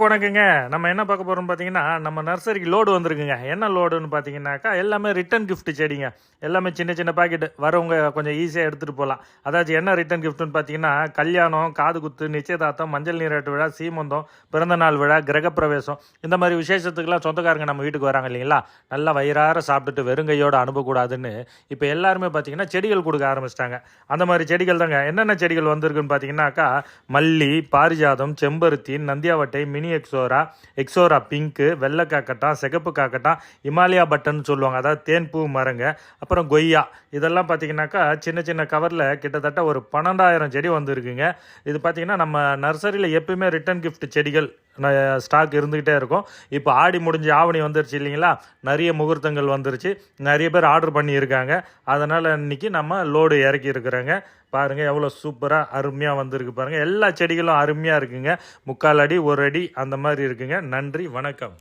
வணக்கங்க. நம்ம என்ன பார்க்க போறோம்னு பார்த்தீங்கன்னா, நம்ம நர்சரிக்கு லோடு வந்திருக்குங்க. என்ன லோடுன்னு பார்த்தீங்கன்னாக்கா, எல்லாமே ரிட்டர்ன் கிஃப்ட் செடிங்க. எல்லாமே சின்ன சின்ன பாக்கெட் வரவங்க கொஞ்சம் ஈஸியாக எடுத்துகிட்டு போகலாம். அதாச்சும் என்ன ரிட்டர்ன் கிஃப்ட்னு பார்த்தீங்கன்னா, கல்யாணம், காது குத்து, நிச்சயதார்த்தம், மஞ்சள் நீராட்டு விழா, சீமந்தம், பிறந்தநாள் விழா, கிரகப்பிரவேசம் இந்த மாதிரி விசேஷத்துக்குலாம் சொந்தக்காரங்க நம்ம வீட்டுக்கு வராங்க இல்லைங்களா, நல்லா வயிறார சாப்பிட்டுட்டு வெறுங்கையோடு அனுப்பக்கூடாதுன்னு இப்போ எல்லாருமே பார்த்தீங்கன்னா செடிகள் கொடுக்க ஆரம்பிச்சிட்டாங்க. அந்த மாதிரி செடிகள் தாங்க. என்னென்ன செடிகள் வந்திருக்குன்னு பார்த்தீங்கன்னாக்கா, மல்லி, பாரிஜாதம், செம்பருத்தி, நந்தியாவட்டை, மினி எக்ஸோரா, எக்ஸோரா பிங்க்கு, வெள்ளை காக்கட்டான், சிகப்பு காக்கட்டான், இமாலயா பட்டன் சொல்லுவாங்க, அதாவது தேன் பூ மரங்க, அப்புறம் கொய்யா. இதெல்லாம் பார்த்தீங்கன்னாக்கா சின்ன சின்ன கவரில் கிட்டத்தட்ட ஒரு 12,000 செடி வந்துருக்குங்க. இது பார்த்தீங்கன்னா நம்ம நர்சரியில் எப்பயுமே ரிட்டர்ன் கிஃப்ட் செடிகள் ஸ்டாக் இருந்துக்கிட்டே இருக்கும். இப்போ ஆடி முடிஞ்சு ஆவணி வந்துருச்சு இல்லைங்களா, நிறைய முகூர்த்தங்கள் வந்துருச்சு, நிறைய பேர் ஆர்டர் பண்ணியிருக்காங்க. அதனால் இன்னைக்கு நம்ம லோடு இறக்கி இருக்கிறோங்க. பாருங்கள் எவ்வளோ சூப்பராக அருமையாக வந்திருக்கு பாருங்கள். எல்லா செடிகளும் அருமையாக இருக்குங்க. 3/4 அடி 1 அடி அந்த மாதிரி இருக்குங்க. நன்றி, வணக்கம்.